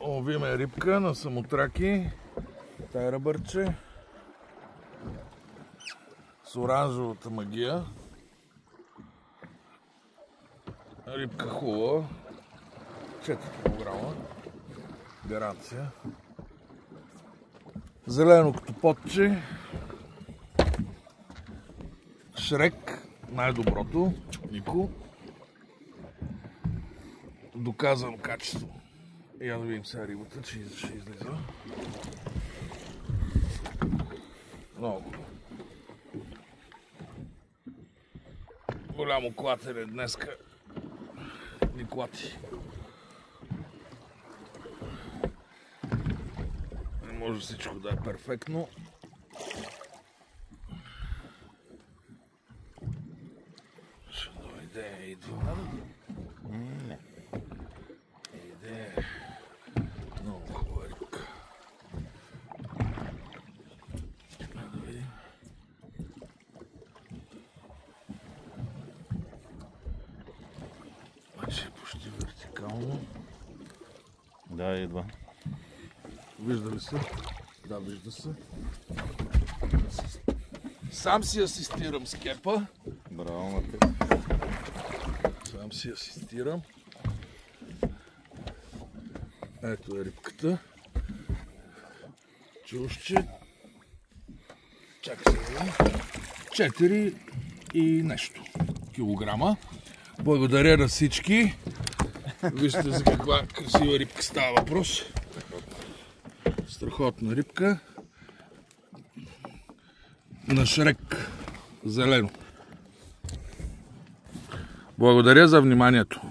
Ловиме рибка на самотраки, тая ръбърче, с оранжевата магия. Рибка хубава, 4 кг, гаранция. Зелено като потче, Шрек, най-доброто, Нико. Доказано качество. Я да видим сега рибата, че ще излиза. Много. Голямо клатене днеска. Ни клати. Не може всичко да е перфектно. Ще дойде, идва. Не. Иде. Много хубава рибка. Да видим. Значи почти вертикално. Да, идва. Вижда ли се? Да, вижда се. Сам си асистирам с кепа. Браво, Матей. Сам си асистирам. Ето е рибката. Чушче. Чакай сега. 4 и нещо килограма. Благодаря на всички. Вижте за каква красива рибка става въпрос. Страхотна рибка. На Шрек. Зелено. Благодаря за вниманието.